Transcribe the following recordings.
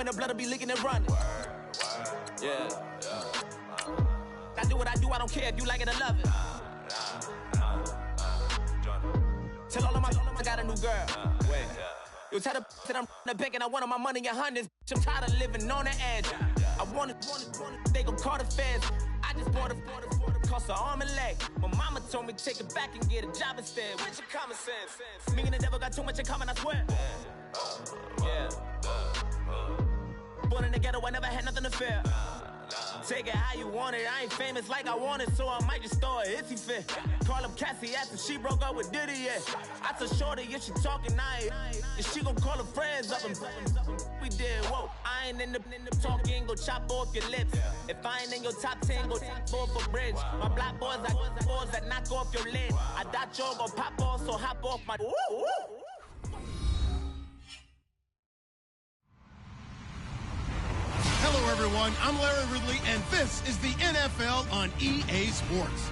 and the blood will be leaking and running. Yeah. I do what I do, I don't care if you like it or love it. Tell all of my I got a new girl. Wait. You tell the that I'm the bank and I want all my money in hundreds. I'm tired of living on the edge. I want it, they gon' call the feds. I just bought a cost an arm and leg. My mama told me take it back and get a job instead. Where's your common sense? Me and the devil got too much in common, I swear. Yeah. Born in the ghetto, I never had nothing to fear. Take it how you want it. I ain't famous like I want it, so I might just throw a hissy fit. Call up Cassie after she broke up with Diddy, yeah. I told Shorty if she talking, and she gon' call her friends up and we did, whoa. I ain't in the talking, go chop off your lips. If I ain't in your top 10, go top off a bridge. My black boys, I got boys that knock off your lid. I doubt y'all gon' pop off, so hop off my. Hello, everyone. I'm Larry Ridley, and this is the NFL on EA Sports.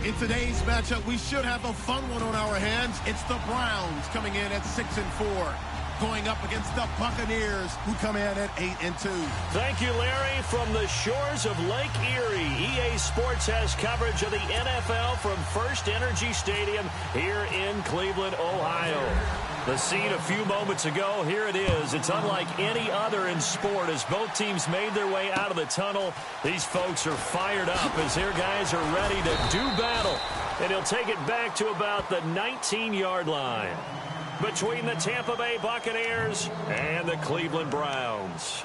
In today's matchup, we should have a fun one on our hands. It's the Browns coming in at 6-4, going up against the Buccaneers, who come in at 8-2. Thank you, Larry. From the shores of Lake Erie, EA Sports has coverage of the NFL from First Energy Stadium here in Cleveland, Ohio. The scene a few moments ago, here it is. It's unlike any other in sport as both teams made their way out of the tunnel. These folks are fired up as their guys are ready to do battle. And he'll take it back to about the 19-yard line between the Tampa Bay Buccaneers and the Cleveland Browns.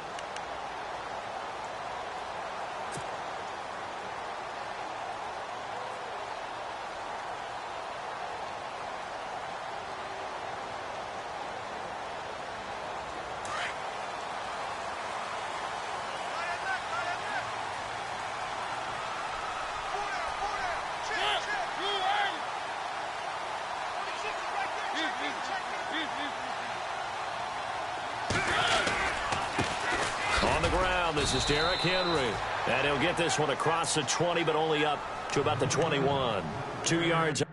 This is Derrick Henry, and he'll get this one across the 20, but only up to about the 21. 2 yards.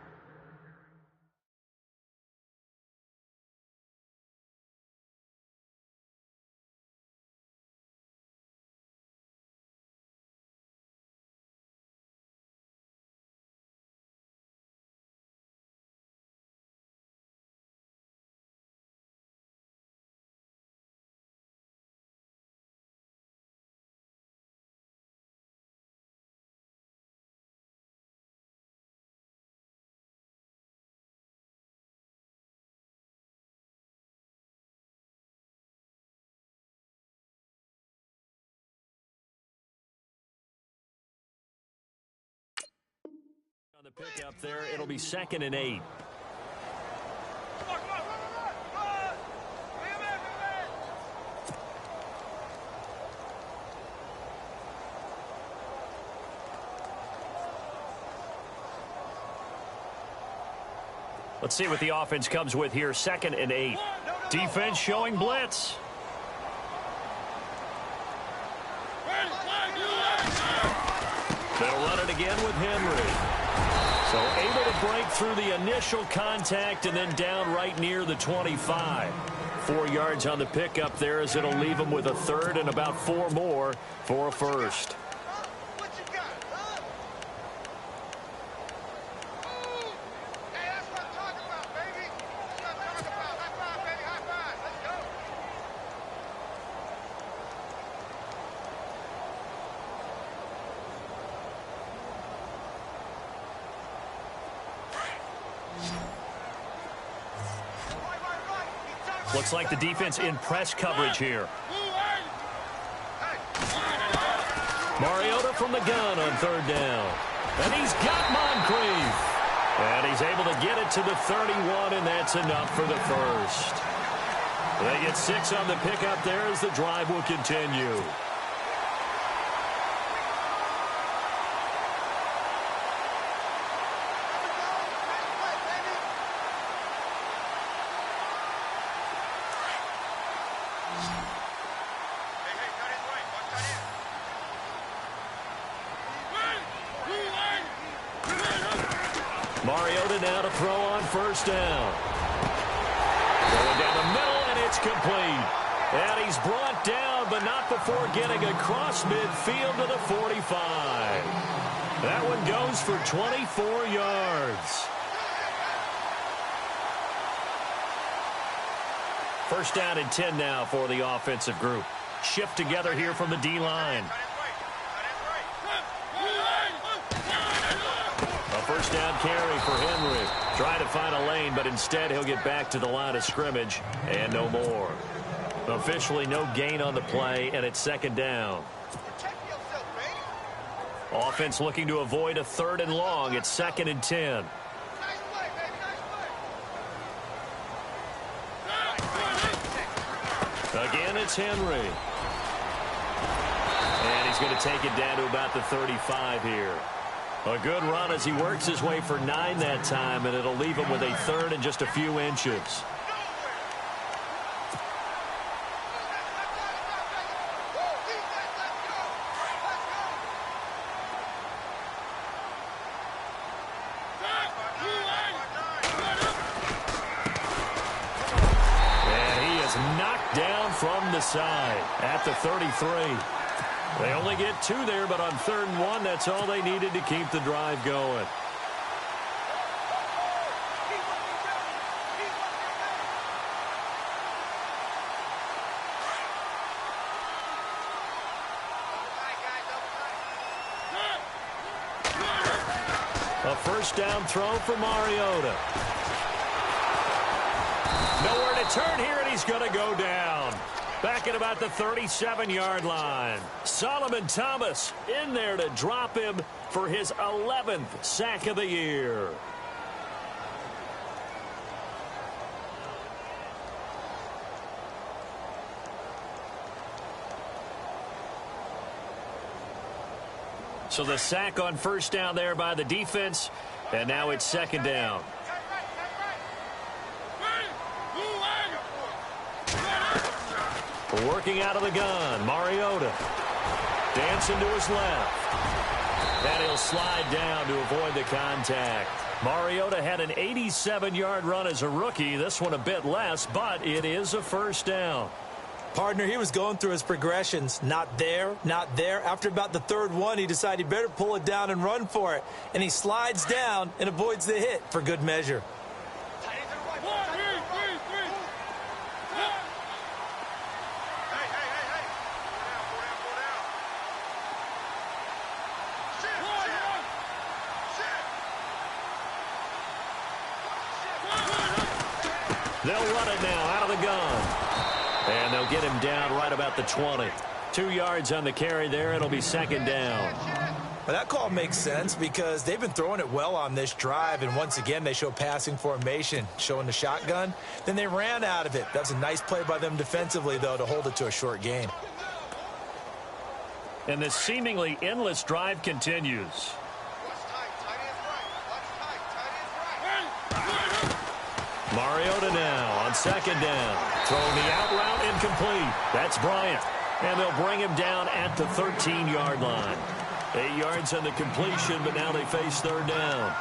On the pickup there, it'll be 2nd and 8. Let's see what the offense comes with here. 2nd and 8. Defense showing blitz. They'll run it again with Henry. So able to break through the initial contact and then down right near the 25. 4 yards on the pickup there as it'll leave them with a 3rd and about 4 more for a 1st. Looks like the defense in press coverage here. Mariota from the gun on 3rd down. And he's got Moncrief. And he's able to get it to the 31, and that's enough for the 1st. They get 6 on the pickup there as the drive will continue. Mariota now to throw on 1st down. Going down the middle, and it's complete. And he's brought down, but not before getting across midfield to the 45. That one goes for 24 yards. First down and 10 now for the offensive group. Shift together here from the D-line. A first down carry for Henry. Trying to find a lane, but instead he'll get back to the line of scrimmage and no more. Officially no gain on the play, and it's second down. Offense looking to avoid a third and long. It's second and 10. Again, it's Henry. And he's going to take it down to about the 35 here. A good run as he works his way for 9 that time, and it'll leave him with a third and just a few inches. From the side at the 33. They only get 2 there, but on 3rd and 1, that's all they needed to keep the drive going. A first down throw for Mariota. Nowhere to turn here, and he's going to go down. Back at about the 37-yard line. Solomon Thomas in there to drop him for his 11th sack of the year. So the sack on first down there by the defense, and now it's second down. Working out of the gun, Mariota. Dancing to his left. And he'll slide down to avoid the contact. Mariota had an 87-yard run as a rookie. This one a bit less, but it is a first down. Partner, he was going through his progressions. Not there, not there. After about the 3rd one, he decided he better pull it down and run for it. And he slides down and avoids the hit for good measure. They'll run it now out of the gun. And they'll get him down right about the 20. 2 yards on the carry there. It'll be second down. Well, that call makes sense because they've been throwing it well on this drive. And once again, they show passing formation, showing the shotgun. Then they ran out of it. That's a nice play by them defensively, though, to hold it to a short gain. And this seemingly endless drive continues. Mariota now on second down. Throwing the out route incomplete. That's Bryant. And they'll bring him down at the 13-yard line. 8 yards on the completion, but now they face third down.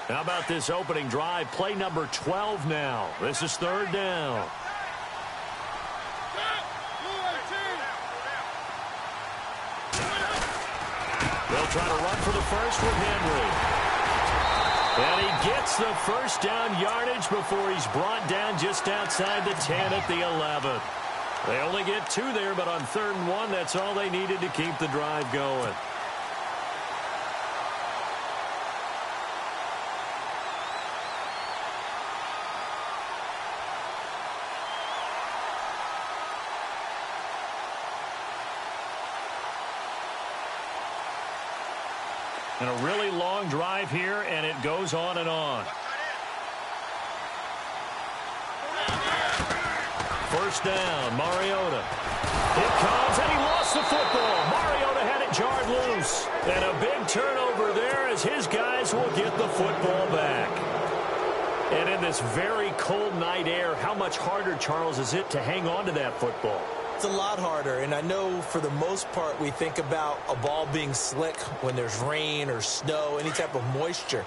How about this opening drive? Play number 12 now. This is third down. They'll try to run for the first with Henry. And he gets the first down yardage before he's brought down just outside the 10 at the 11. They only get 2 there, but on 3rd and 1, that's all they needed to keep the drive going. And a really long drive here, and it goes on and on. First down, Mariota. It comes, and he lost the football. Mariota had it jarred loose. And a big turnover there as his guys will get the football back. And in this very cold night air, how much harder, Charles, is it to hang on to that football? It's a lot harder, and I know for the most part we think about a ball being slick when there's rain or snow, any type of moisture.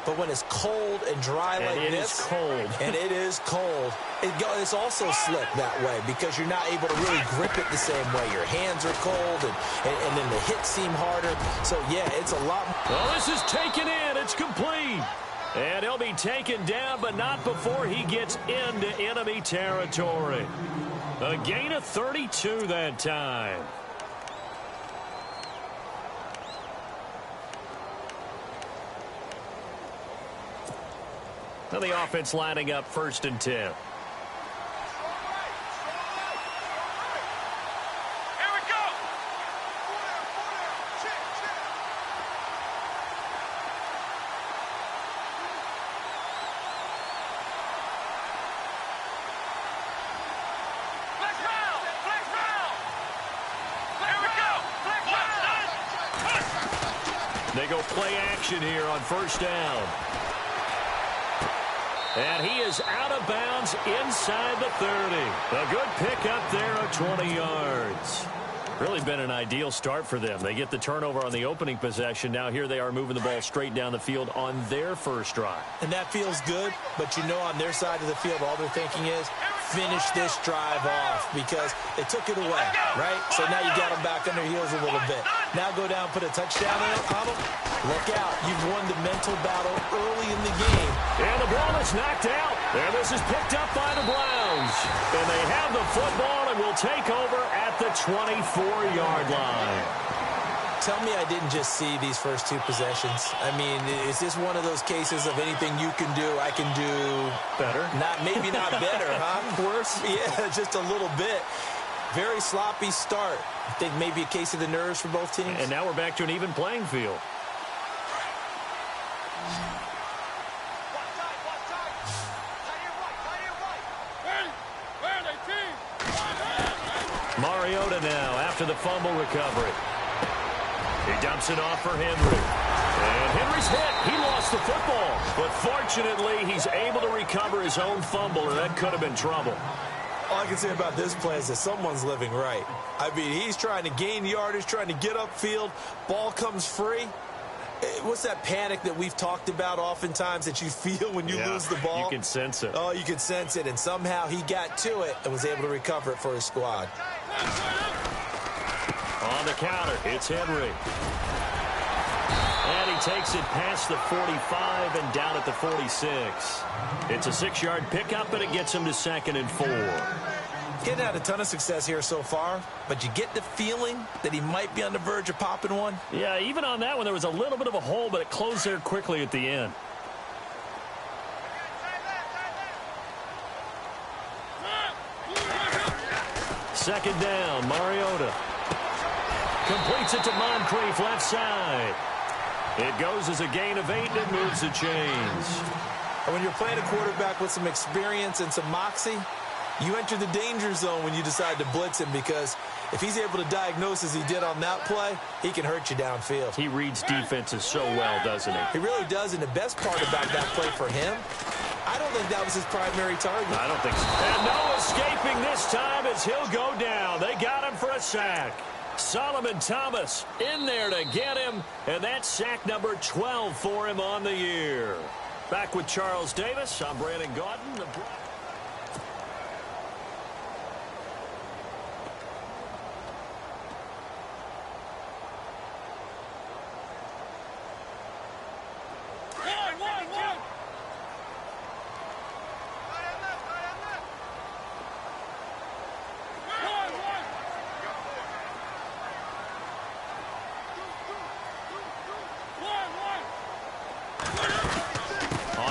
But when it's cold and dry like this, and it is cold, it's also slick that way because you're not able to really grip it the same way. Your hands are cold, and then the hits seem harder. So, yeah, it's a lot. Well, this is taken in. It's complete. And he'll be taken down, but not before he gets into enemy territory. A gain of 32 that time. Now the offense lining up 1st and 10. They go play action here on 1st down. And he is out of bounds inside the 30. A good pickup there of 20 yards. Really been an ideal start for them. They get the turnover on the opening possession. Now here they are moving the ball straight down the field on their first drive. And that feels good, but you know on their side of the field all they're thinking is finish this drive off because they took it away, right? So now you got them back on their heels a little bit. Now go down, put a touchdown on them. Look out. You've won the mental battle early in the game. And the ball is knocked out. And this is picked up by the Browns. And they have the football and will take over at the 24-yard line. Tell me I didn't just see these first two possessions. I mean, is this one of those cases of anything you can do, I can do better? Maybe not better, huh? Worse? Yeah, just a little bit. Very sloppy start. I think maybe a case of the nerves for both teams. And now we're back to an even playing field. Mariota now after the fumble recovery. He dumps it off for Henry. And Henry's hit. He lost the football. But fortunately, he's able to recover his own fumble, and that could have been trouble. All I can say about this play is that someone's living right. I mean, he's trying to gain yardage, trying to get upfield. Ball comes free. What's that panic that we've talked about oftentimes that you feel when you lose the ball? You can sense it. Oh, you can sense it. And somehow he got to it and was able to recover it for his squad. On the counter, it's Henry. And he takes it past the 45 and down at the 46. It's a 6-yard pickup, and it gets him to 2nd and 4. Getting had a ton of success here so far, but you get the feeling that he might be on the verge of popping one. Yeah, even on that one, there was a little bit of a hole, but it closed there quickly at the end. Second down, Mariota. Completes it to Moncrief, left side. It goes as a gain of 8, and it moves the chains. And when you're playing a quarterback with some experience and some moxie, you enter the danger zone when you decide to blitz him because if he's able to diagnose as he did on that play, he can hurt you downfield. He reads defenses so well, doesn't he? He really does, and the best part about that play for him, I don't think that was his primary target. I don't think so. And no escaping this time as he'll go down. They got him for a sack. Solomon Thomas in there to get him, and that's sack number 12 for him on the year. Back with Charles Davis, I'm Brandon Gaudin.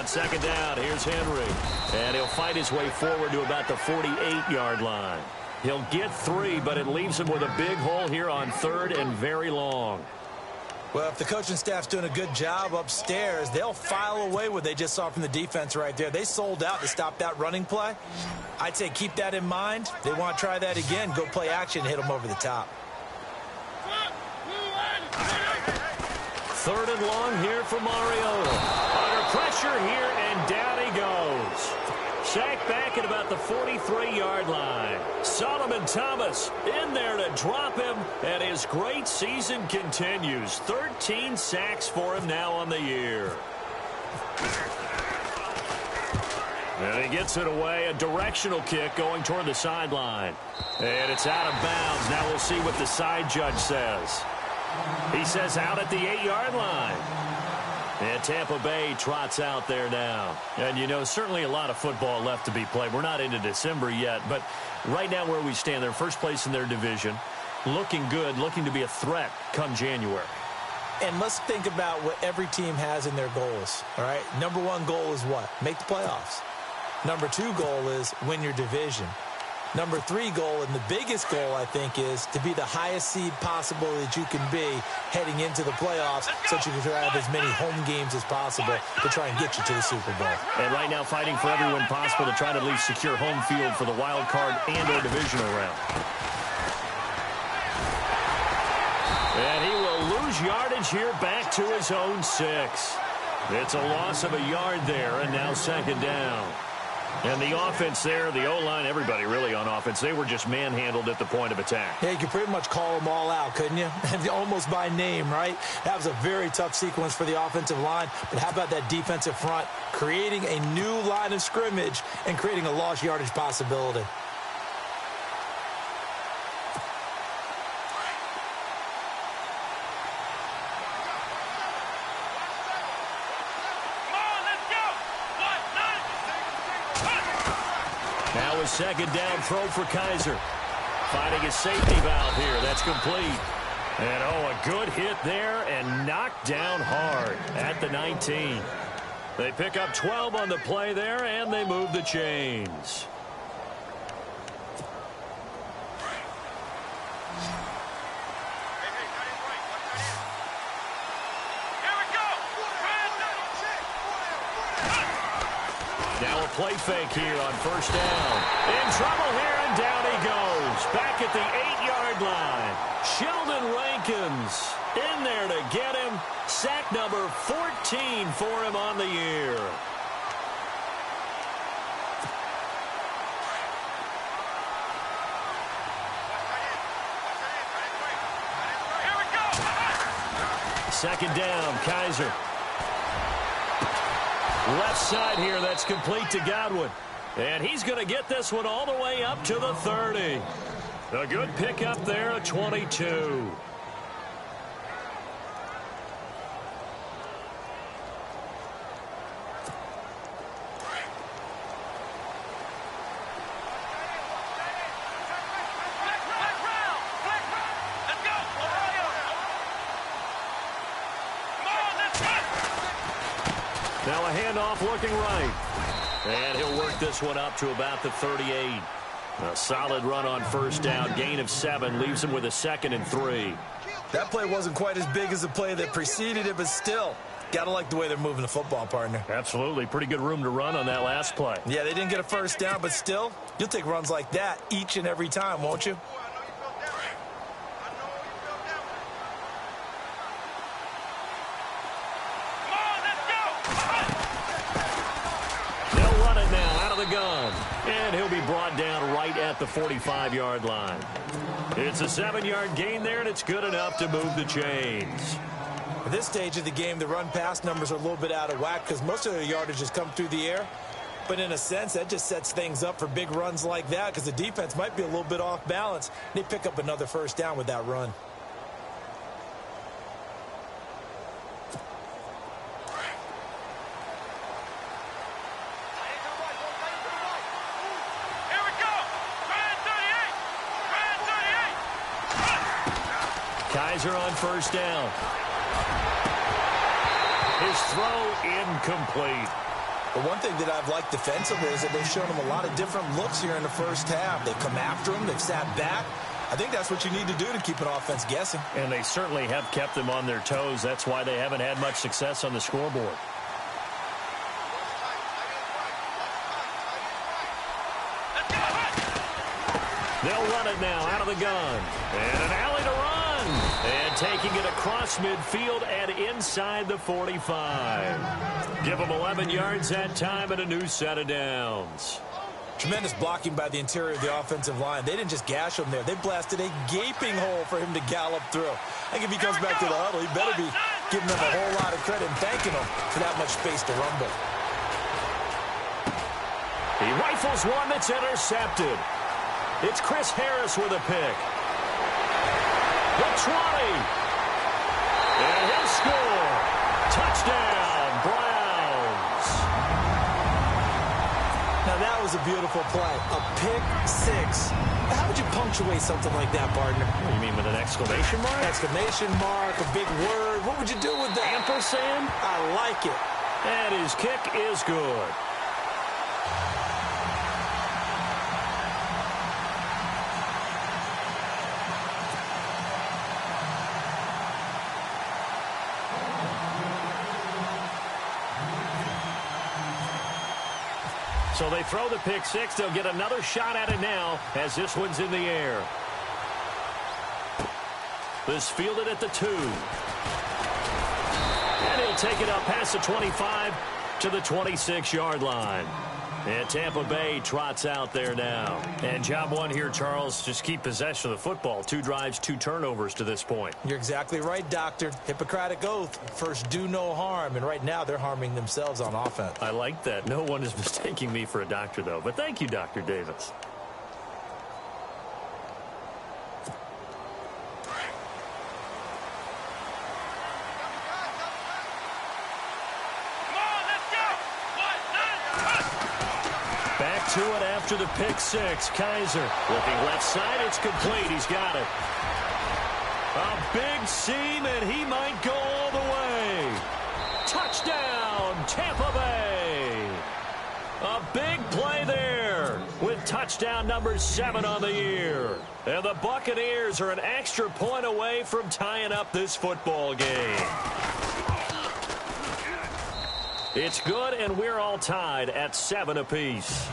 Second down, here's Henry. And he'll fight his way forward to about the 48-yard line. He'll get 3, but it leaves him with a big hole here on 3rd and very long. Well, if the coaching staff's doing a good job upstairs, they'll file away what they just saw from the defense right there. They sold out to stop that running play. I'd say keep that in mind. They want to try that again. Go play action, hit them over the top. 3rd and long here for Mariota. Under pressure here, and down he goes. Sacked back at about the 43-yard line. Solomon Thomas in there to drop him, and his great season continues. 13 sacks for him now on the year. And he gets it away, a directional kick going toward the sideline. And it's out of bounds. Now we'll see what the side judge says. He says out at the 8-yard line. And Tampa Bay trots out there now. And, you know, certainly a lot of football left to be played. We're not into December yet, but right now where we stand, they're first place in their division. Looking good, looking to be a threat come January. And let's think about what every team has in their goals, all right? Number one goal is what? Make the playoffs. Number two goal is win your division. Number three goal, and the biggest goal, I think, is to be the highest seed possible that you can be heading into the playoffs so that you can have as many home games as possible to try and get you to the Super Bowl. And right now fighting for every win possible to try to at least secure home field for the wild card and or divisional round. And he will lose yardage here back to his own 6. It's a loss of a yard there, and now second down. And the offense there, the O-line, everybody really on offense, they were just manhandled at the point of attack. Yeah, you could pretty much call them all out, couldn't you? Almost by name, right? That was a very tough sequence for the offensive line. But how about that defensive front creating a new line of scrimmage and creating a lost yardage possibility? Now a second down throw for Kaiser. Finding his safety valve here. That's complete. And, oh, a good hit there and knocked down hard at the 19. They pick up 12 on the play there, and they move the chains. Now a play fake here on first down. In trouble here, and down he goes. Back at the 8-yard line. Sheldon Rankins in there to get him. Sack number 14 for him on the year. Second down, Kaiser. Left side here, that's complete to Godwin. And he's going to get this one all the way up to the 30. A good pickup there at 22. Now a handoff looking right. And he'll work this one up to about the 38. A solid run on first down. Gain of 7 leaves him with a 2nd and 3. That play wasn't quite as big as the play that preceded it, but still, got to like the way they're moving the football, partner. Absolutely. Pretty good room to run on that last play. Yeah, they didn't get a first down, but still, you'll take runs like that each and every time, won't you? Gun, and he'll be brought down right at the 45-yard line. It's a 7-yard gain there, and it's good enough to move the chains. At this stage of the game, the run-pass numbers are a little bit out of whack because most of their yardage has come through the air. But in a sense, that just sets things up for big runs like that because the defense might be a little bit off balance. They pick up another first down with that run. Kaiser on first down. His throw incomplete. The one thing that I've liked defensively is that they've shown him a lot of different looks here in the first half. They've come after him. They've sat back. I think that's what you need to do to keep an offense guessing. And they certainly have kept them on their toes. That's why they haven't had much success on the scoreboard. They'll run it now out of the gun. And an alley to run. run. And taking it across midfield and inside the 45. Give them 11 yards that time and a new set of downs. Tremendous blocking by the interior of the offensive line. They didn't just gash him there. They blasted a gaping hole for him to gallop through. I think if he comes back to the huddle, he better be giving them a whole lot of credit and thanking them for that much space to rumble. He rifles one that's intercepted. It's Chris Harris with a pick. The 20. And he'll score. Touchdown, Browns. Now, that was a beautiful play. A pick six. How would you punctuate something like that, partner? What do you mean, with an exclamation mark? Exclamation mark, a big word. What would you do with that? Ampersand? I like it. And his kick is good. So they throw the pick six. They'll get another shot at it now as this one's in the air. This fielded at the 2. And he'll take it up past the 25 to the 26-yard line. And Tampa Bay trots out there now. And job one here, Charles, just keep possession of the football. 2 drives, 2 turnovers to this point. You're exactly right, Doctor. Hippocratic oath. First, do no harm. And right now, they're harming themselves on offense. I like that. No one is mistaking me for a doctor, though. But thank you, Dr. Davis. To it after the pick six. Kaiser looking left side. It's complete. He's got it. A big seam, and he might go all the way. Touchdown, Tampa Bay. A big play there with touchdown number 7 on the year. And the Buccaneers are an extra point away from tying up this football game. It's good, and we're all tied at 7 apiece.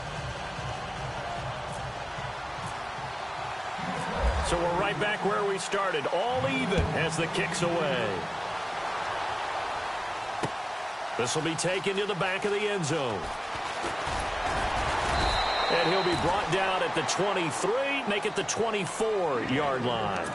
So we're right back where we started, all even as the kick's away. This will be taken to the back of the end zone. And he'll be brought down at the 23, make it the 24-yard line.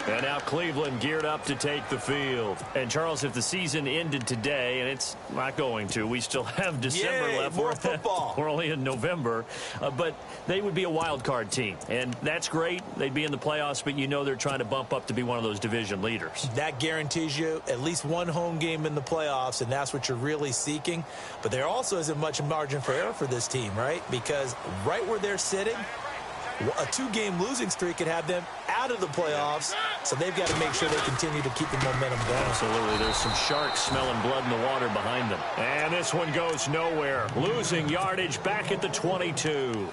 And now Cleveland geared up to take the field. And, Charles, if the season ended today, and it's not going to, we still have December left. More football. We're only in November. But they would be a wild card team. And that's great. They'd be in the playoffs, but you know they're trying to bump up to be one of those division leaders. That guarantees you at least one home game in the playoffs, and that's what you're really seeking. But there also isn't much margin for error for this team, right? Because right where they're sitting, a 2-game losing streak could have them out of the playoffs, so they've got to make sure they continue to keep the momentum going. Absolutely. There's some sharks smelling blood in the water behind them. And this one goes nowhere. Losing yardage back at the 22.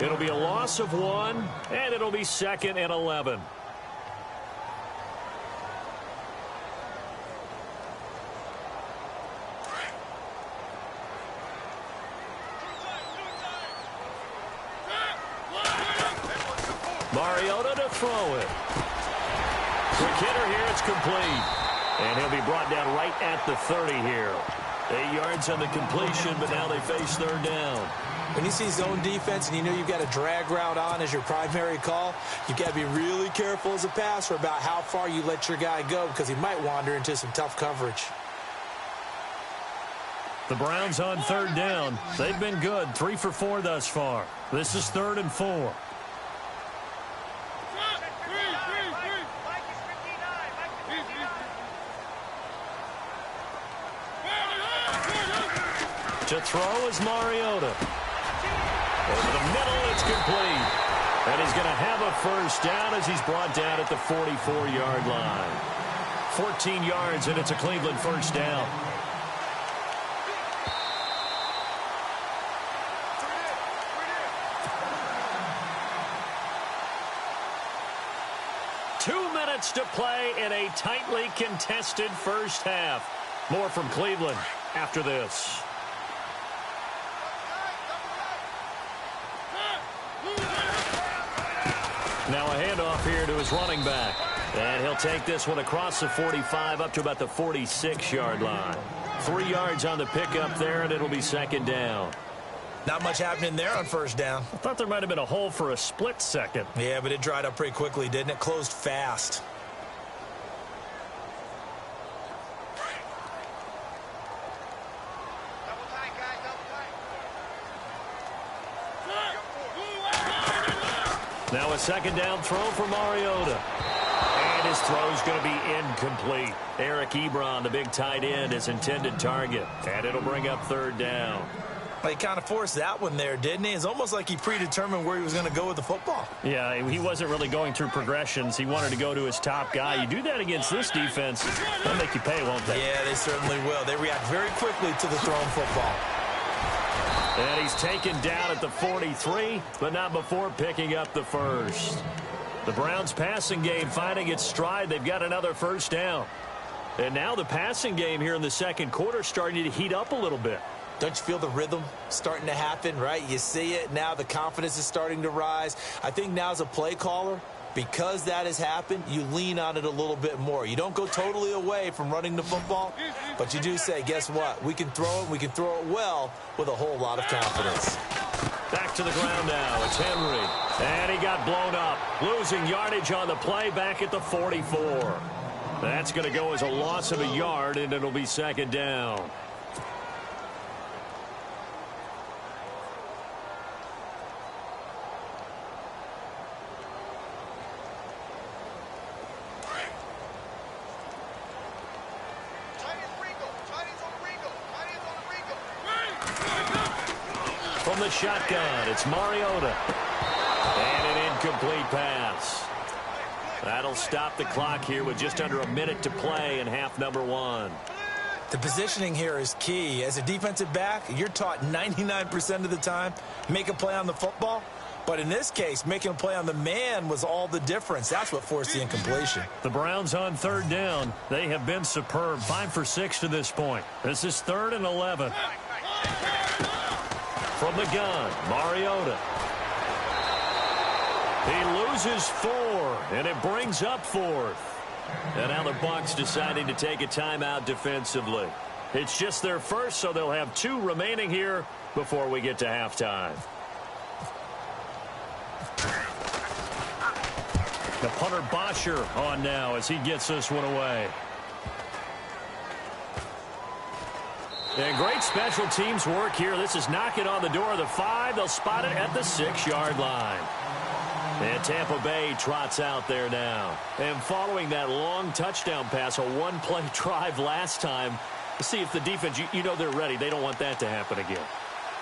It'll be a loss of 1, and it'll be 2nd and 11. Mariota to throw it. Quick hitter here. It's complete. And he'll be brought down right at the 30 here. 8 yards on the completion, but now they face 3rd down. When you see zone defense and you know you've got a drag route on as your primary call, you've got to be really careful as a passer about how far you let your guy go because he might wander into some tough coverage. The Browns on 3rd down. They've been good. 3 for 4 thus far. This is 3rd and 4. To throw is Mariota. Over the middle, it's complete. And he's going to have a 1st down as he's brought down at the 44-yard line. 14 yards, and it's a Cleveland 1st down. To play in a tightly contested first half. More from Cleveland after this. Now a handoff here to his running back. And he'll take this one across the 45 up to about the 46-yard line. 3 yards on the pickup there, and it'll be second down. Not much happening there on first down. I thought there might have been a hole for a split second. Yeah, but it dried up pretty quickly, didn't it? Closed fast. Now a second down throw for Mariota. And his throw's going to be incomplete. Eric Ebron, the big tight end, his intended target. And it'll bring up third down. He kind of forced that one there, didn't he? It's almost like he predetermined where he was going to go with the football. Yeah, he wasn't really going through progressions. He wanted to go to his top guy. You do that against this defense, they'll make you pay, won't they? Yeah, they certainly will. They react very quickly to the thrown football. And he's taken down at the 43, but not before picking up the first. The Browns' passing game finding its stride. They've got another first down. And now the passing game here in the second quarter starting to heat up a little bit. Don't you feel the rhythm starting to happen, right? You see it. Now the confidence is starting to rise. I think now as a play caller, because that has happened, you lean on it a little bit more. You don't go totally away from running the football, but you do say, guess what? We can throw it. We can throw it well with a whole lot of confidence. Back to the ground now. It's Henry. And he got blown up. Losing yardage on the play back at the 44. That's going to go as a loss of a yard, and it'll be second down. From the shotgun, it's Mariota. And an incomplete pass. That'll stop the clock here with just under a minute to play in half number one. The positioning here is key. As a defensive back, you're taught 99% of the time, make a play on the football. But in this case, making a play on the man was all the difference. That's what forced the incompletion. The Browns on third down. They have been superb. 5 for 6 to this point. This is 3rd and 11. From the gun, Mariota. He loses 4, and it brings up 4th. And now the Bucs deciding to take a timeout defensively. It's just their first, so they'll have 2 remaining here before we get to halftime. The punter Bosher on now as he gets this one away. And great special teams work here. This is knocking on the door of the 5. They'll spot it at the 6-yard line. And Tampa Bay trots out there now. And following that long touchdown pass, a one-play drive last time, see if the defense, you know they're ready. They don't want that to happen again.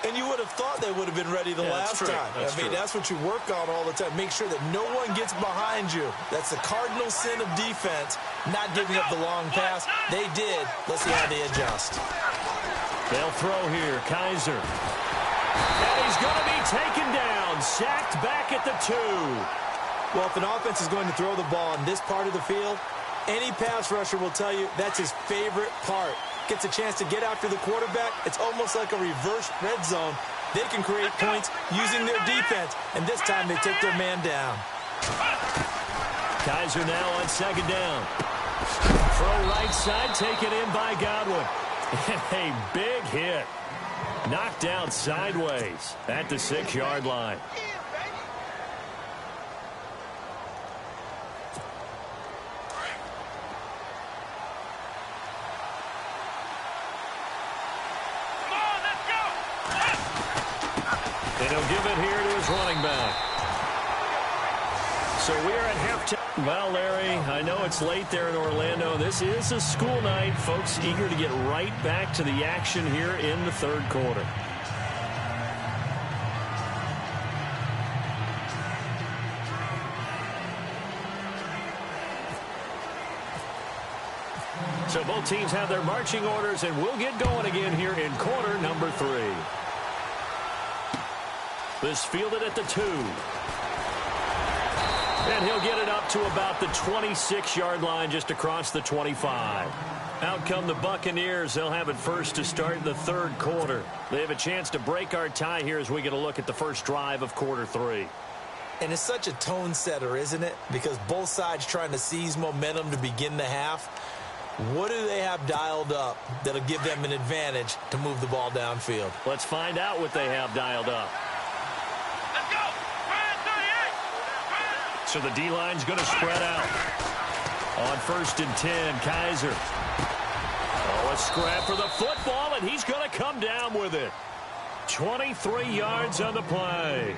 And you would have thought they would have been ready the last time. That's what you work on all the time. Make sure that no one gets behind you. That's the cardinal sin of defense, not giving up the long pass. They did. Let's see how they adjust. They'll throw here. Kaiser. And he's going to be taken down. Sacked back at the 2. Well, if an offense is going to throw the ball in this part of the field, any pass rusher will tell you that's his favorite part. Gets a chance to get after the quarterback. It's almost like a reverse red zone. They can create points using their defense, and this time they take their man down. Kaiser now on second down. Throw right side, taken in by Godwin. A big hit. Knocked down sideways at the 6-yard line. And he'll give it here to his running back. So we are at halftime. Well, Larry, I know it's late there in Orlando. This is a school night. Folks eager to get right back to the action here in the third quarter. So both teams have their marching orders, and we'll get going again here in quarter number 3. This fielded at the 2. And he'll get it up to about the 26-yard line, just across the 25. Out come the Buccaneers. They'll have it first to start the third quarter. They have a chance to break our tie here as we get a look at the first drive of quarter 3. And it's such a tone setter, isn't it? Because both sides trying to seize momentum to begin the half. What do they have dialed up that'll give them an advantage to move the ball downfield? Let's find out what they have dialed up. Let's go! So the D-line's going to spread out. On 1st and 10, Kaiser. Oh, a scrap for the football, and he's going to come down with it. 23 yards on the play.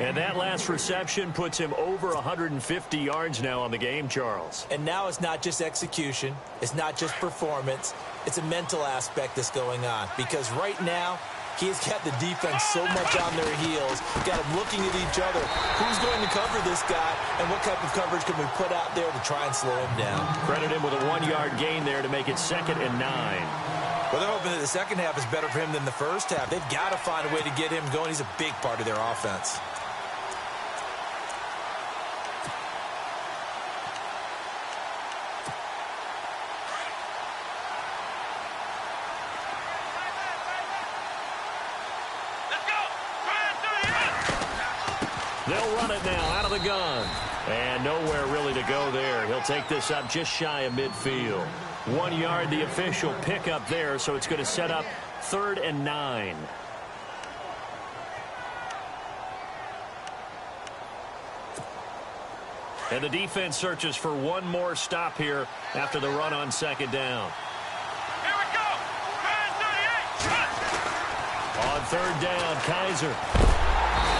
And that last reception puts him over 150 yards now on the game, Charles. And now it's not just execution. It's not just performance. It's a mental aspect that's going on. Because right now, he's got the defense so much on their heels. Got them looking at each other. Who's going to cover this guy, and what type of coverage can we put out there to try and slow him down? Credit him with a 1-yard gain there to make it 2nd and 9. Well, they're hoping that the second half is better for him than the first half. They've got to find a way to get him going. He's a big part of their offense. They'll run it now out of the gun. And nowhere really to go there. He'll take this up just shy of midfield. 1 yard, the official pickup there, so it's going to set up 3rd and 9. And the defense searches for one more stop here after the run on 2nd down. Here we go! 38! On 3rd down, Kaiser.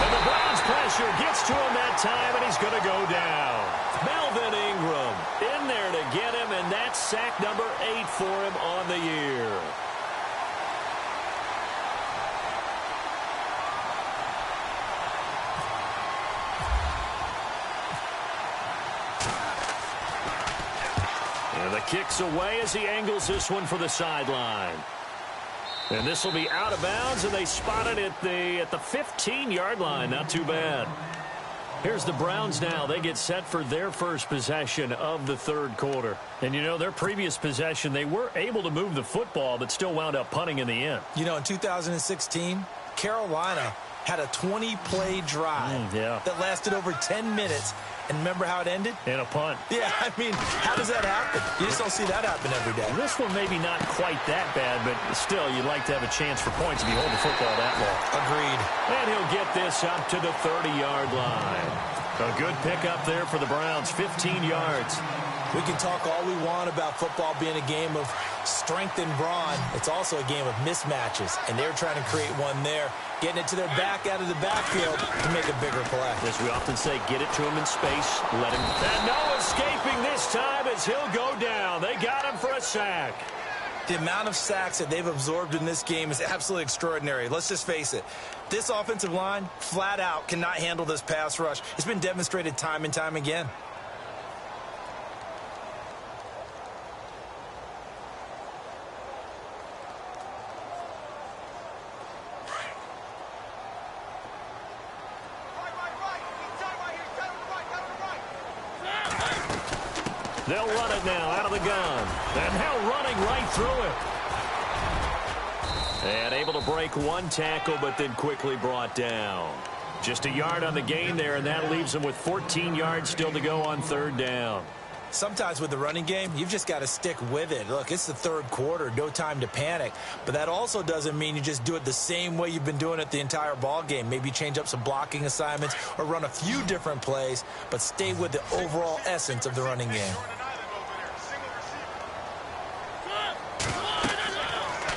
And the Browns pressure gets to him that time, and he's going to go down. Melvin Ingram in there to get him, and that's sack number 8 for him on the year. And the kick's away as he angles this one for the sideline. And this will be out of bounds, and they spot it at the 15-yard line. Not too bad. Here's the Browns now. They get set for their first possession of the 3rd quarter. And, you know, their previous possession, they were able to move the football, but still wound up punting in the end. You know, in 2016, Carolina had a 20-play drive that lasted over 10 minutes. And remember how it ended? In a punt. Yeah, I mean, how does that happen? You just don't see that happen every day. This one maybe not quite that bad, but still, you'd like to have a chance for points if you hold the football that long. Agreed. And he'll get this up to the 30-yard line. A good pickup there for the Browns, 15 yards. We can talk all we want about football being a game of strength and brawn. It's also a game of mismatches, and they're trying to create one there, getting it to their back out of the backfield to make a bigger play. As we often say, get it to him in space, let him. And no escaping this time as he'll go down. They got him for a sack. The amount of sacks that they've absorbed in this game is absolutely extraordinary. Let's just face it. This offensive line, flat out, cannot handle this pass rush. It's been demonstrated time and time again. They'll run it now out of the gun. And now running right through it. And able to break one tackle, but then quickly brought down. Just a yard on the gain there, and that leaves them with 14 yards still to go on 3rd down. Sometimes with the running game, you've just got to stick with it. Look, it's the 3rd quarter, no time to panic. But that also doesn't mean you just do it the same way you've been doing it the entire ball game. Maybe change up some blocking assignments or run a few different plays, but stay with the overall essence of the running game.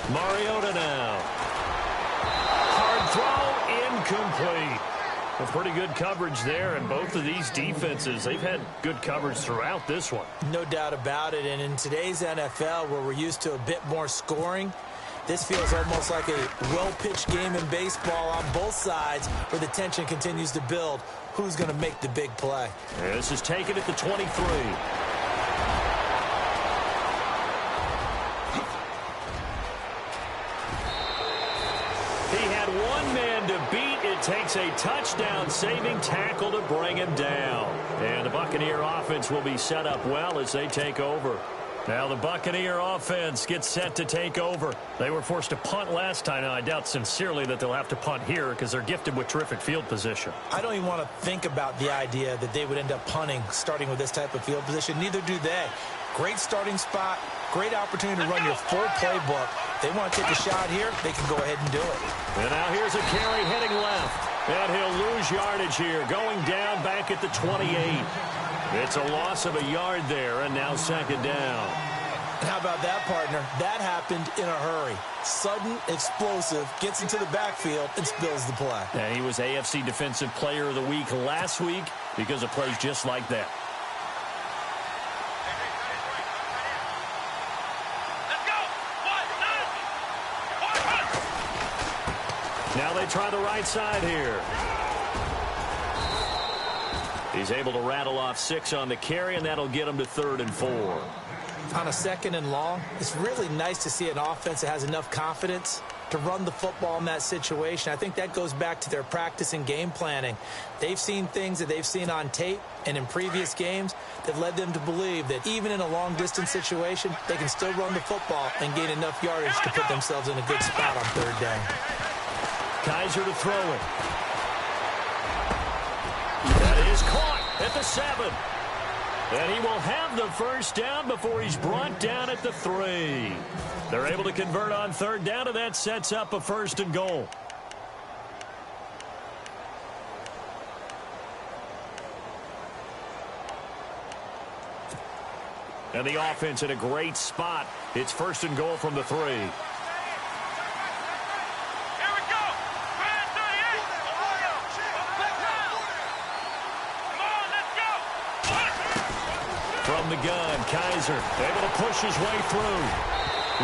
Mariota now. Hard throw, incomplete. Well, pretty good coverage there, and both of these defenses, they've had good coverage throughout this one. No doubt about it, and in today's NFL, where we're used to a bit more scoring, this feels almost like a well-pitched game in baseball on both sides, where the tension continues to build. Who's going to make the big play? And this is taken at the 23. He had one man to beat. It takes a touchdown-saving tackle to bring him down. And the Buccaneer offense will be set up well as they take over. Now the Buccaneer offense gets set to take over. They were forced to punt last time. Now I doubt sincerely that they'll have to punt here because they're gifted with terrific field position. I don't even want to think about the idea that they would end up punting starting with this type of field position. Neither do they. Great starting spot, great opportunity to run your full playbook. They want to take a shot here, they can go ahead and do it. And now here's a carry heading left. And he'll lose yardage here, going down back at the 28. It's a loss of a yard there, and now second down. How about that, partner? That happened in a hurry. Sudden, explosive, gets into the backfield, and spills the play. And he was AFC Defensive Player of the Week last week because of plays just like that. Now they try the right side here. He's able to rattle off 6 on the carry, and that'll get him to 3rd and 4. On a 2nd and long, it's really nice to see an offense that has enough confidence to run the football in that situation. I think that goes back to their practice and game planning. They've seen things that they've seen on tape and in previous games that led them to believe that even in a long-distance situation, they can still run the football and gain enough yardage to put themselves in a good spot on 3rd down. Kaiser to throw it. That is caught at the 7. And he will have the first down before he's brought down at the 3. They're able to convert on 3rd down, and that sets up a 1st and goal. And the offense in a great spot. It's 1st and goal from the 3. From the gun, Kaiser able to push his way through.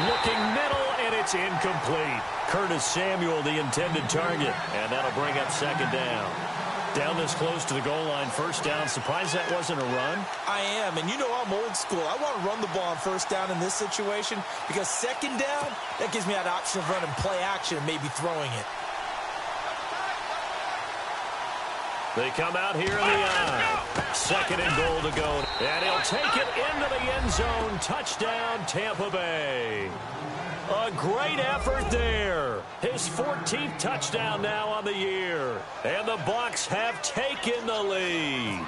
Looking middle, and it's incomplete. Curtis Samuel, the intended target, and that'll bring up 2nd down. Down this close to the goal line, 1st down. Surprised that wasn't a run? I am, and you know I'm old school. I want to run the ball on 1st down in this situation because 2nd down, that gives me that option of running play action and maybe throwing it. They come out here in the eye. 2nd and goal to go. And he'll take it into the end zone. Touchdown, Tampa Bay. A great effort there. His 14th touchdown now on the year. And the Bucs have taken the lead.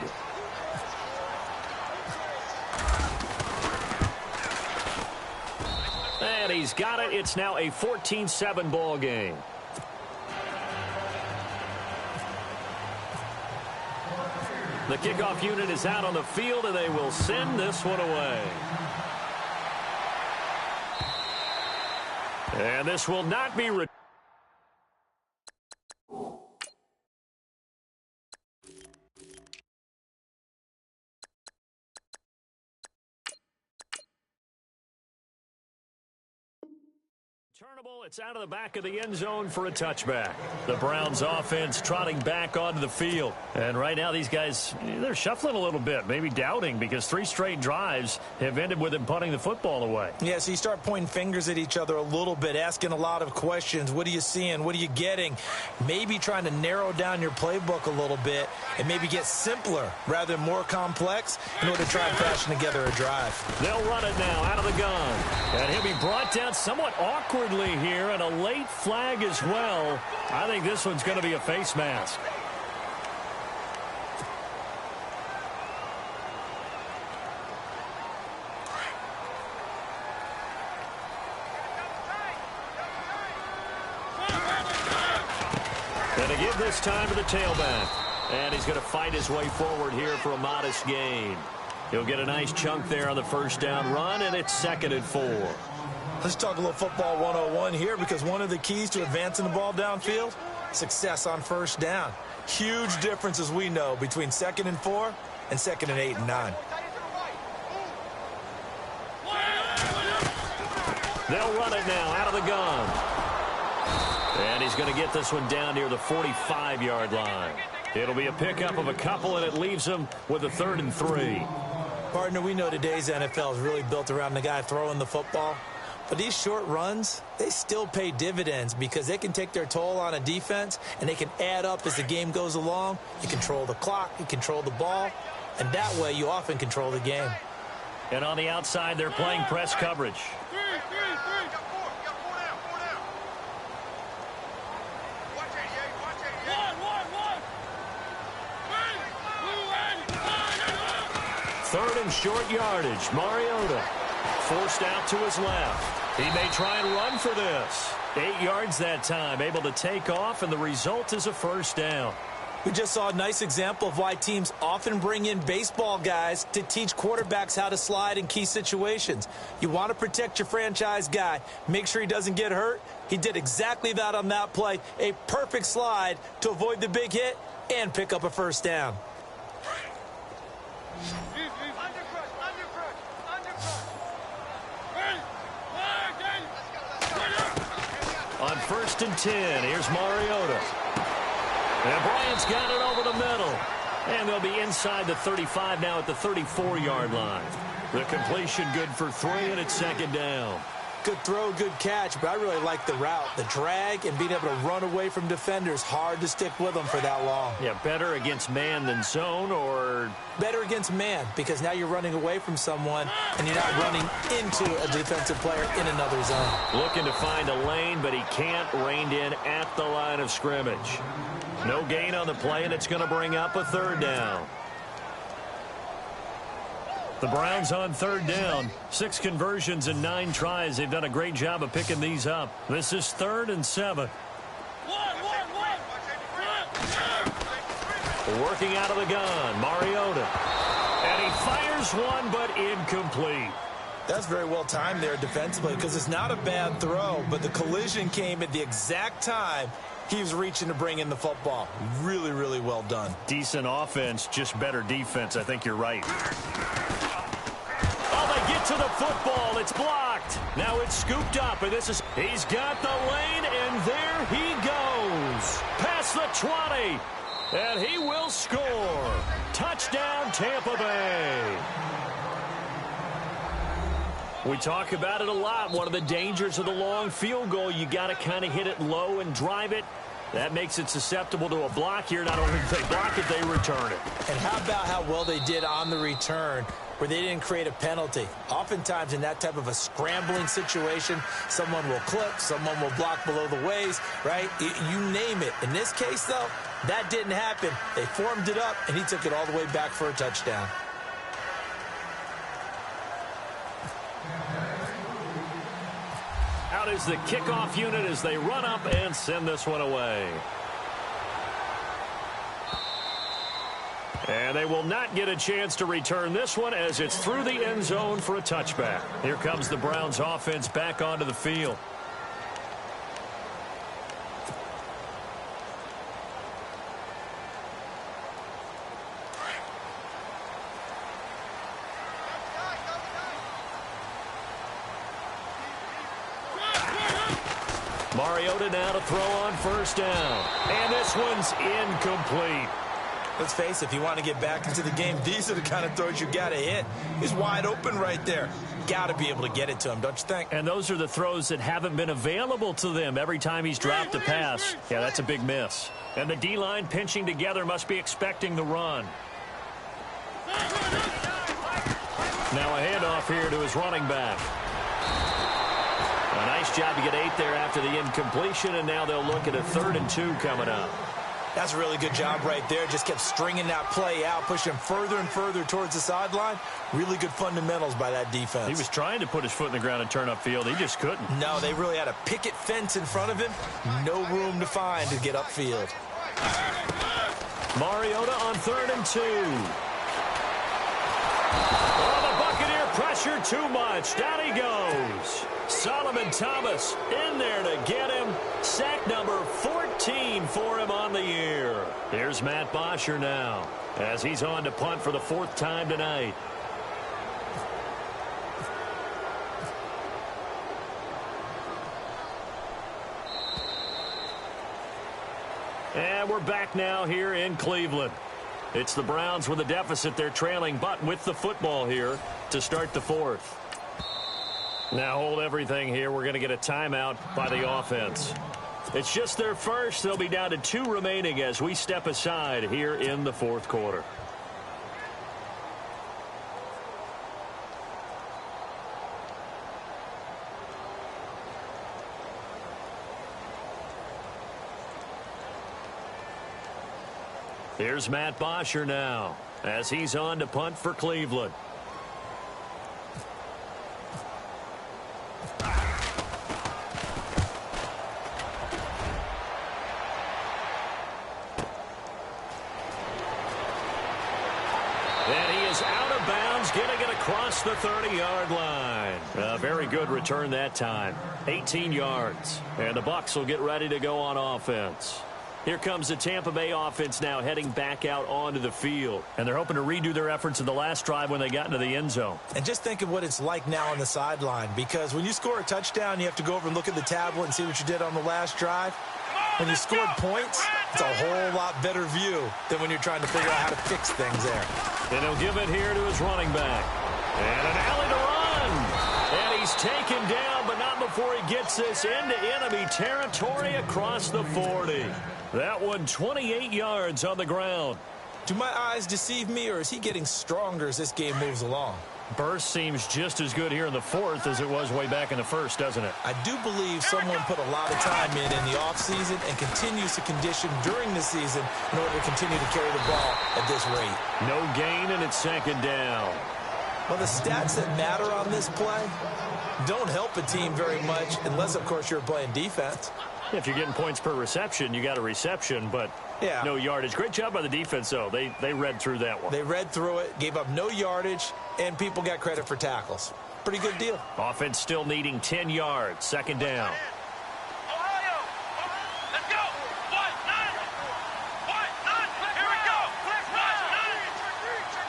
And he's got it. It's now a 14-7 ball game. The kickoff unit is out on the field, and they will send this one away. And this will not be returned. It's out of the back of the end zone for a touchback. The Browns offense trotting back onto the field. And right now these guys, they're shuffling a little bit, maybe doubting, because 3 straight drives have ended with them punting the football away. Yeah, so you start pointing fingers at each other a little bit, asking a lot of questions. What are you seeing? What are you getting? Maybe trying to narrow down your playbook a little bit and maybe get simpler rather than more complex in order to try and fashion together a drive. They'll run it now out of the gun. And he'll be brought down somewhat awkwardly here. And a late flag as well. I think this one's going to be a face mask. And to give this time to the tailback. And he's going to fight his way forward here for a modest gain. He'll get a nice chunk there on the 1st down run, and it's 2nd and 4. Let's talk a little football 101 here, because one of the keys to advancing the ball downfield, success on 1st down. Huge difference, as we know, between 2nd and 4 and 2nd and 8 and 9. They'll run it now out of the gun. And he's going to get this one down near the 45-yard line. It'll be a pickup of a couple, and it leaves him with a 3rd and 3. Partner, we know today's NFL is really built around the guy throwing the football. But these short runs, they still pay dividends because they can take their toll on a defense, and they can add up as the game goes along. You control the clock, you control the ball, and that way you often control the game. And on the outside, they're playing press coverage. Third and short yardage. Mariota forced out to his left. He may try and run for this. 8 yards that time, able to take off, and the result is a first down. We just saw a nice example of why teams often bring in baseball guys to teach quarterbacks how to slide in key situations. You want to protect your franchise guy. Make sure he doesn't get hurt. He did exactly that on that play. A perfect slide to avoid the big hit and pick up a first down. On 1st and 10, here's Mariota. And Bryant's got it over the middle. And they'll be inside the 35 now at the 34-yard line. The completion good for 3, and it's second down. Good throw, good catch, but I really like the route. The drag and being able to run away from defenders. Hard to stick with them for that long. Yeah, better against man than zone, or... Better against man, because now you're running away from someone and you're not running into a defensive player in another zone. Looking to find a lane, but he can't. Reined in at the line of scrimmage. No gain on the play, and it's going to bring up a third down. The Browns on third down. 6 conversions and 9 tries. They've done a great job of picking these up. This is 3rd and 7. Working out of the gun, Mariota. And he fires one, but incomplete. That's very well timed there defensively, because it's not a bad throw, but the collision came at the exact time he was reaching to bring in the football. Really, really well done. Decent offense, just better defense. I think you're right. To the football, it's blocked. Now it's scooped up, and he's got the lane, and there he goes. Past the 20, and he will score. Touchdown, Tampa Bay. We talk about it a lot. One of the dangers of the long field goal, you got to kind of hit it low and drive it. That makes it susceptible to a block here. Not only do they block it, they return it. And how about how well they did on the return, where they didn't create a penalty. Oftentimes in that type of a scrambling situation, someone will clip, someone will block below the waist, right? You name it. In this case, though, that didn't happen. They formed it up, and he took it all the way back for a touchdown. Out is the kickoff unit as they run up and send this one away. And they will not get a chance to return this one as it's through the end zone for a touchback. Here comes the Browns offense back onto the field. Mariota now to throw on first down. And this one's incomplete. Let's face it, if you want to get back into the game, these are the kind of throws you got to hit. He's wide open right there. Got to be able to get it to him, don't you think? And those are the throws that haven't been available to them every time he's dropped a pass. Yeah, that's a big miss. And the D-line pinching together must be expecting the run. Now a handoff here to his running back. A nice job to get 8 there after the incompletion, and now they'll look at a 3rd and 2 coming up. That's a really good job right there. Just kept stringing that play out, pushing him further and further towards the sideline. Really good fundamentals by that defense. He was trying to put his foot in the ground and turn upfield. He just couldn't. No, they really had a picket fence in front of him. No room to find to get upfield. Mariota on 3rd and 2. Oh, the Buccaneer pressure too much. Down he goes. Solomon Thomas in there to get him. Sack number 14 for him on the year. Here's Matt Bosher now as he's on to punt for the 4th time tonight. And we're back now here in Cleveland. It's the Browns with a deficit. They're trailing, but with the football here to start the 4th. Now hold everything here. We're going to get a timeout by the offense. It's just their first. They'll be down to 2 remaining as we step aside here in the 4th quarter. Here's Matt Bosher now as he's on to punt for Cleveland. And he is out of bounds, getting it across the 30-yard line. A very good return that time. 18 yards. And the Bucs will get ready to go on offense. Here comes the Tampa Bay offense now heading back out onto the field. And they're hoping to redo their efforts in the last drive when they got into the end zone. And just think of what it's like now on the sideline, because when you score a touchdown, you have to go over and look at the tablet and see what you did on the last drive. When you scored points, it's a whole lot better view than when you're trying to figure out how to fix things there. And he'll give it here to his running back. And an alley to run. And he's taken down, but not before he gets this into enemy territory across the 40. That one 28 yards on the ground. Do my eyes deceive me, or is he getting stronger as this game moves along? Burst seems just as good here in the fourth as it was way back in the first, doesn't it? I do believe someone put a lot of time in the offseason and continues to condition during the season in order to continue to carry the ball at this rate. No gain, and it's second down. Well, the stats that matter on this play don't help a team very much unless, of course, you're playing defense. If you're getting points per reception, you got a reception, but no yardage. Great job by the defense, though. They read through that one. They read through it, gave up no yardage, and people got credit for tackles. Pretty good deal. Offense still needing 10 yards. Second down. Ohio, let's go. White nine. Here we go.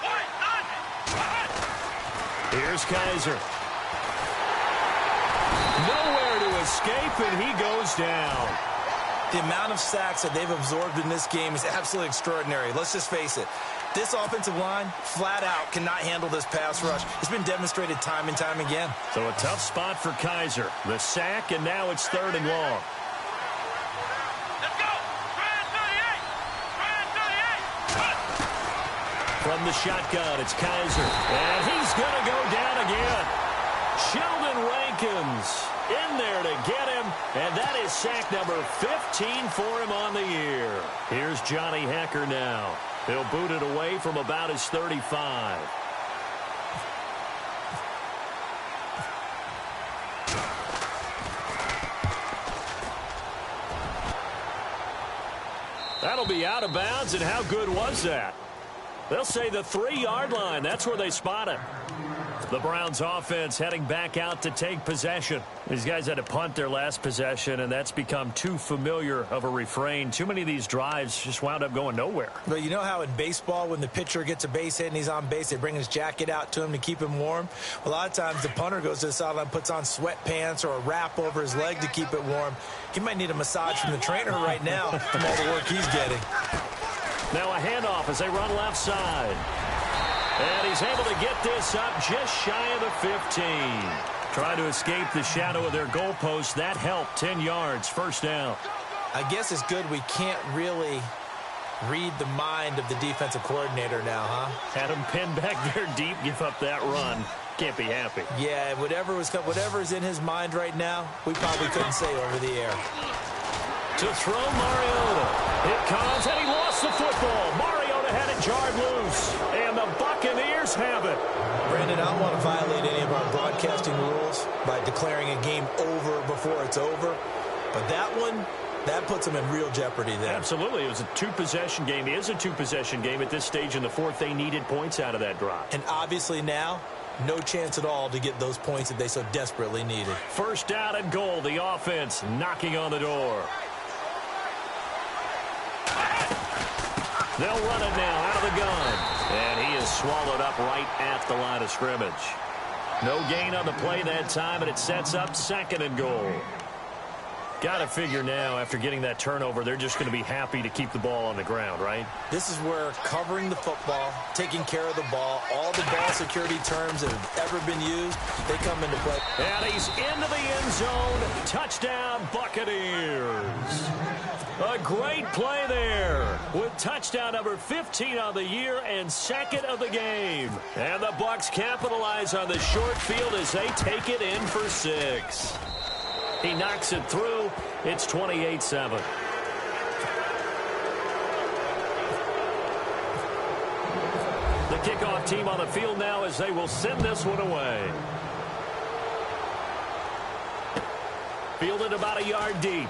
White nine. Here's Kaiser. Nowhere to escape, and he goes down. The amount of sacks that they've absorbed in this game is absolutely extraordinary. Let's just face it. This offensive line, flat out, cannot handle this pass rush. It's been demonstrated time and time again. So a tough spot for Kaiser. The sack, and now it's 3rd and long. Let's go. 38. From the shotgun, it's Kaiser. And he's going to go down again. Sheldon Rankins in there to get him, and that is sack number 15 for him on the year. Here's Johnny Hecker now. He'll boot it away from about his 35. That'll be out of bounds, and how good was that? They'll say the 3-yard line. That's where they spot it. The Browns offense heading back out to take possession. These guys had to punt their last possession, and that's become too familiar of a refrain. Too many of these drives just wound up going nowhere. But you know how in baseball, when the pitcher gets a base hit and he's on base, they bring his jacket out to him to keep him warm? A lot of times the punter goes to the sideline, puts on sweatpants or a wrap over his leg to keep it warm. He might need a massage from the trainer right now from all the work he's getting. Now a handoff as they run left side. And he's able to get this up just shy of the 15. Trying to escape the shadow of their goalpost. That helped. 10 yards. First down. I guess it's good we can't really read the mind of the defensive coordinator now, huh? Had him pinned back there deep. Give up that run. Can't be happy. Yeah, whatever is in his mind right now, we probably couldn't say over the air. To throw Mariota. It comes, and he lost the football. Mariota had it jarred loose, and the Buccaneers have it. Brandon, I don't want to violate any of our broadcasting rules by declaring a game over before it's over, but that one, that puts them in real jeopardy there. Absolutely. It was a two-possession game. It is a two-possession game at this stage in the fourth. They needed points out of that drive. And obviously now, no chance at all to get those points that they so desperately needed. First down and goal. The offense knocking on the door. They'll run it now out of the gun. And he is swallowed up right at the line of scrimmage. No gain on the play that time, and it sets up 2nd and goal. Got to figure now, after getting that turnover, they're just going to be happy to keep the ball on the ground, right? This is where covering the football, taking care of the ball, all the ball security terms that have ever been used, they come into play. And he's into the end zone. Touchdown, Buccaneers. A great play there with touchdown number 15 on the year and 2nd of the game. And the Bucs capitalize on the short field as they take it in for 6. He knocks it through. It's 28-7. kickoff team on the field now as they will send this one away. Fielded about a yard deep.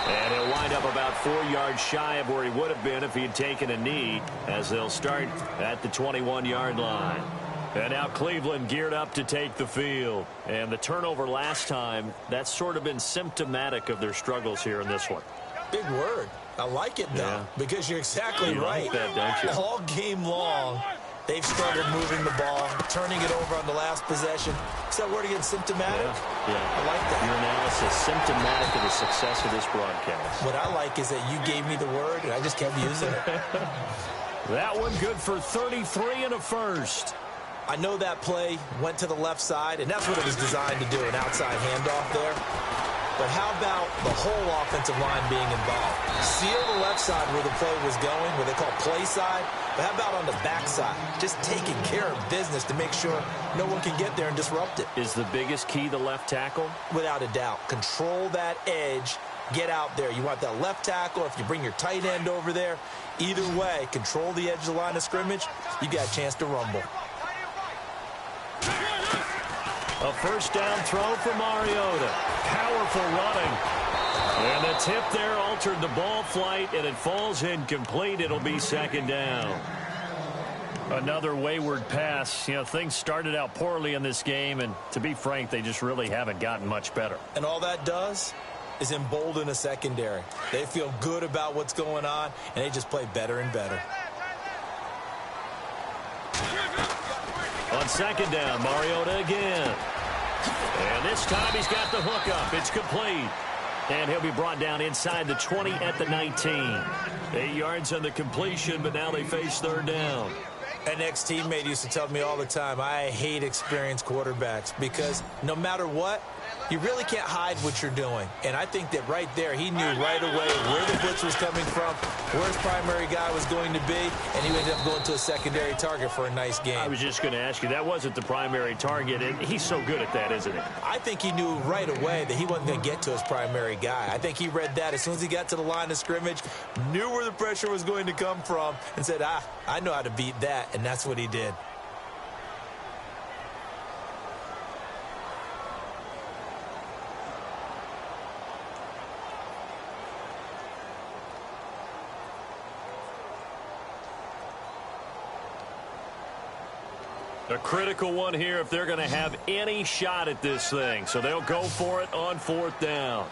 And he'll wind up about 4 yards shy of where he would have been if he had taken a knee, as they'll start at the 21-yard line. And now Cleveland geared up to take the field. And the turnover last time, that's sort of been symptomatic of their struggles here in this one. Big word. I like it, though, because you're exactly right. Like that, don't you? All game long, they've struggled moving the ball, turning it over on the last possession. Is that word again, symptomatic? Yeah. I like that. Your analysis, symptomatic of the success of this broadcast. What I like is that you gave me the word, and I just kept using it. That one good for 33 and a first. I know that play went to the left side, and that's what it was designed to do, an outside handoff there. But how about the whole offensive line being involved? Seal the left side where the play was going, what they call play side. But how about on the back side? Just taking care of business to make sure no one can get there and disrupt it. Is the biggest key the left tackle? Without a doubt. Control that edge. Get out there. You want that left tackle. If you bring your tight end over there, either way, control the edge of the line of scrimmage. You got a chance to rumble. A first down throw for Mariota. Powerful running. And the tip there altered the ball flight, and it falls incomplete. It'll be second down. Another wayward pass. You know, things started out poorly in this game, and to be frank, they just really haven't gotten much better. And all that does is embolden a secondary. They feel good about what's going on, and they just play better and better. On second down, Mariota again. And this time he's got the hook up. It's complete. And he'll be brought down inside the 20 at the 19. 8 yards on the completion, but now they face third down. An ex-teammate used to tell me all the time, I hate experienced quarterbacks because no matter what, you really can't hide what you're doing. And I think that right there, he knew right away where the blitz was coming from, where his primary guy was going to be, and he ended up going to a secondary target for a nice game. I was just going to ask you, that wasn't the primary target, and he's so good at that, isn't he? I think he knew right away that he wasn't going to get to his primary guy. I think he read that as soon as he got to the line of scrimmage, knew where the pressure was going to come from, and said, I know how to beat that, and that's what he did. A critical one here if they're going to have any shot at this thing. So they'll go for it on fourth down.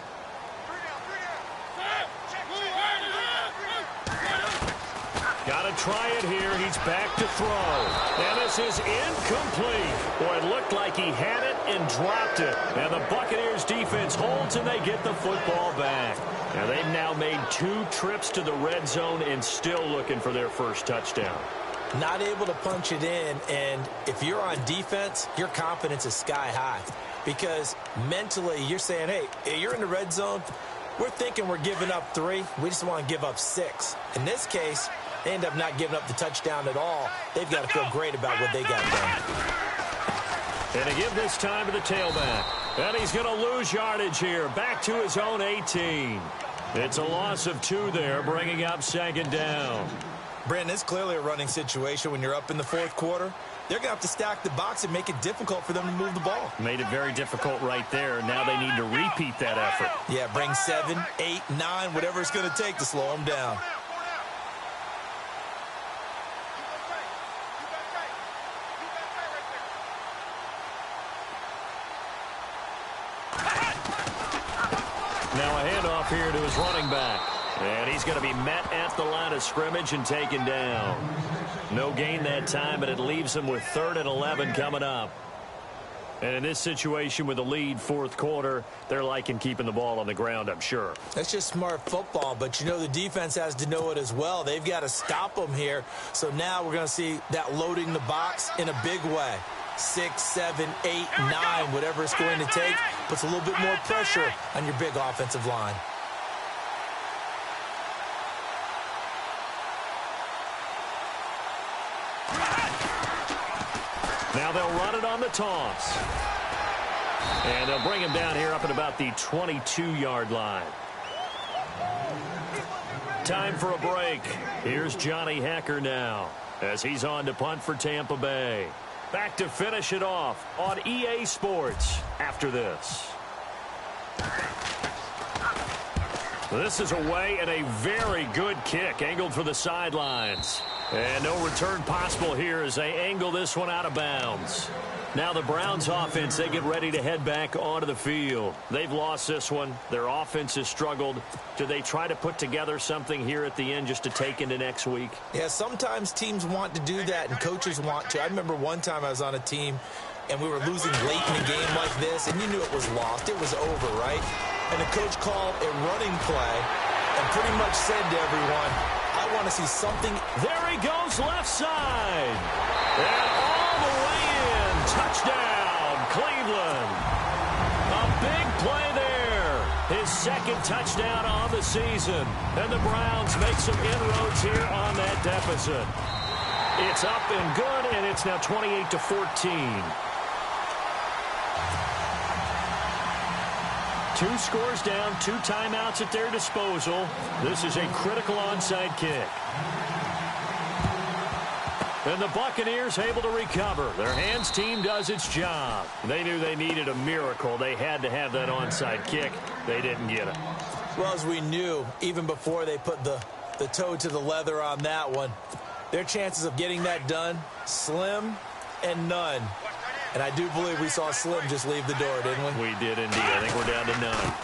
Got to try it here. He's back to throw. And this is incomplete. Boy, it looked like he had it and dropped it. And the Buccaneers defense holds and they get the football back. Now they've now made 2 trips to the red zone and still looking for their first touchdown. Not able to punch it in, and if you're on defense, your confidence is sky high because mentally you're saying, hey, you're in the red zone. We're thinking we're giving up 3. We just want to give up 6. In this case, they end up not giving up the touchdown at all. They've got to feel great about what they got done. And to give this time to the tailback. And he's going to lose yardage here. Back to his own 18. It's a loss of 2 there, bringing up second down. Brandon, it's clearly a running situation when you're up in the fourth quarter. They're going to have to stack the box and make it difficult for them to move the ball. Made it very difficult right there. Now they need to repeat that effort. Yeah, bring 7, 8, 9, whatever it's going to take to slow them down. Now a handoff here to his running back. And he's going to be met at the line of scrimmage and taken down. No gain that time, but it leaves him with 3rd and 11 coming up. And in this situation with the lead, fourth quarter, they're liking keeping the ball on the ground, I'm sure. That's just smart football, but you know the defense has to know it as well. They've got to stop them here. So now we're going to see that loading the box in a big way. 6, 7, 8, 9, whatever it's going to take, puts a little bit more pressure on your big offensive line. Now they'll run it on the toss. And they'll bring him down here up at about the 22-yard line. Time for a break. Here's Johnny Hacker now. as he's on to punt for Tampa Bay. Back to finish it off on EA Sports after this. This is away and a very good kick angled for the sidelines. And no return possible here as they angle this one out of bounds. Now the Browns offense, they get ready to head back onto the field. They've lost this one. Their offense has struggled. Do they try to put together something here at the end just to take into next week? Yeah, sometimes teams want to do that and coaches want to. I remember one time I was on a team and we were losing late in a game like this and you knew it was lost. It was over, right? And the coach called a running play and pretty much said to everyone, I want to see something. There he goes left side. And all the way in. Touchdown, Cleveland. A big play there. His second touchdown on the season. And the Browns make some inroads here on that deficit. It's up and good, and it's now 28-14. 2 scores down, 2 timeouts at their disposal. This is a critical onside kick. And the Buccaneers able to recover. Their hands team does its job. They knew they needed a miracle. They had to have that onside kick. They didn't get it. Well, as we knew, even before they put the toe to the leather on that one, their chances of getting that done, slim and none. And I do believe we saw Slim just leave the door, didn't we? We did indeed. I think we're down to none.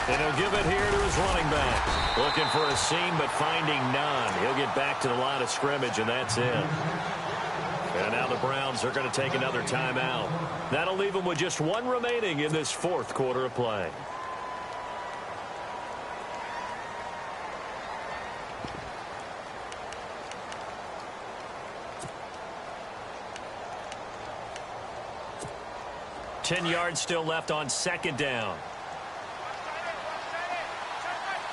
And he'll give it here to his running back. Looking for a seam, but finding none. He'll get back to the line of scrimmage, and that's it. And now the Browns are going to take another timeout. That'll leave them with just 1 remaining in this 4th quarter of play. Ten yards still left on 2nd down.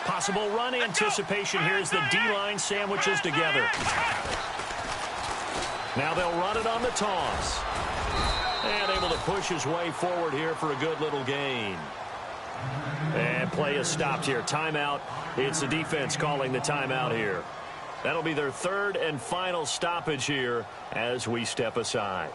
Possible run anticipation here as the D-line sandwiches together. Now they'll run it on the toss. And able to push his way forward here for a good little gain. And play is stopped here. Timeout. It's the defense calling the timeout here. That'll be their 3rd and final stoppage here as we step aside.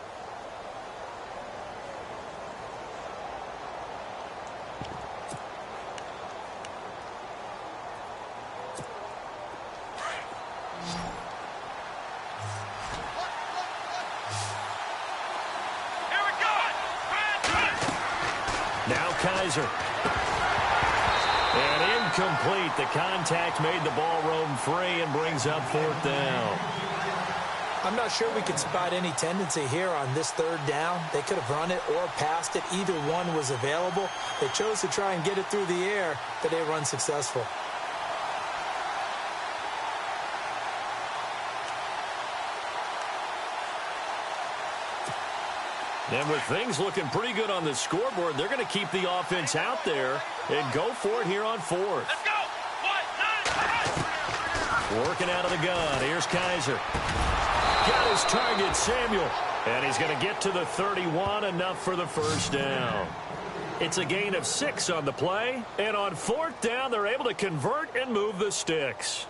Kaiser. And incomplete. The contact made the ball roam free and brings up 4th down. I'm not sure we could spot any tendency here on this 3rd down. They could have run it or passed it. Either one was available. They chose to try and get it through the air, but they run successful. And with things looking pretty good on the scoreboard, they're going to keep the offense out there and go for it here on 4th. Let's go! 1, 9, Working out of the gun. Here's Kaiser. Got his target, Samuel. And he's going to get to the 31, enough for the 1st down. It's a gain of 6 on the play. And on 4th down, they're able to convert and move the sticks.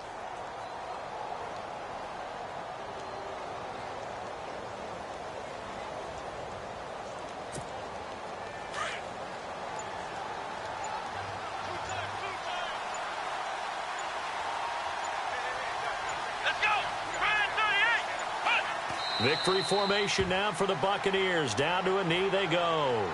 Victory formation now for the Buccaneers. Down to a knee they go.